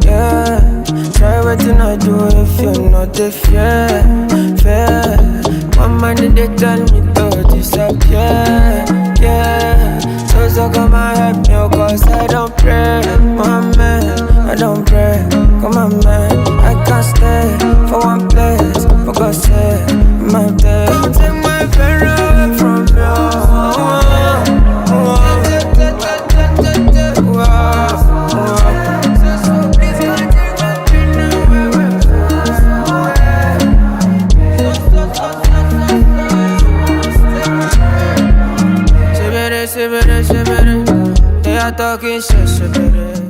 Yeah. Try waiting I do if you're not the fair. One man they tell me to disappear. Yeah. So come and help me, cause I don't pray. My man, I don't pray. Come on, man, I can't stay for one place. For God's sake, my day. Don't take my friend away from you. They are talking shit,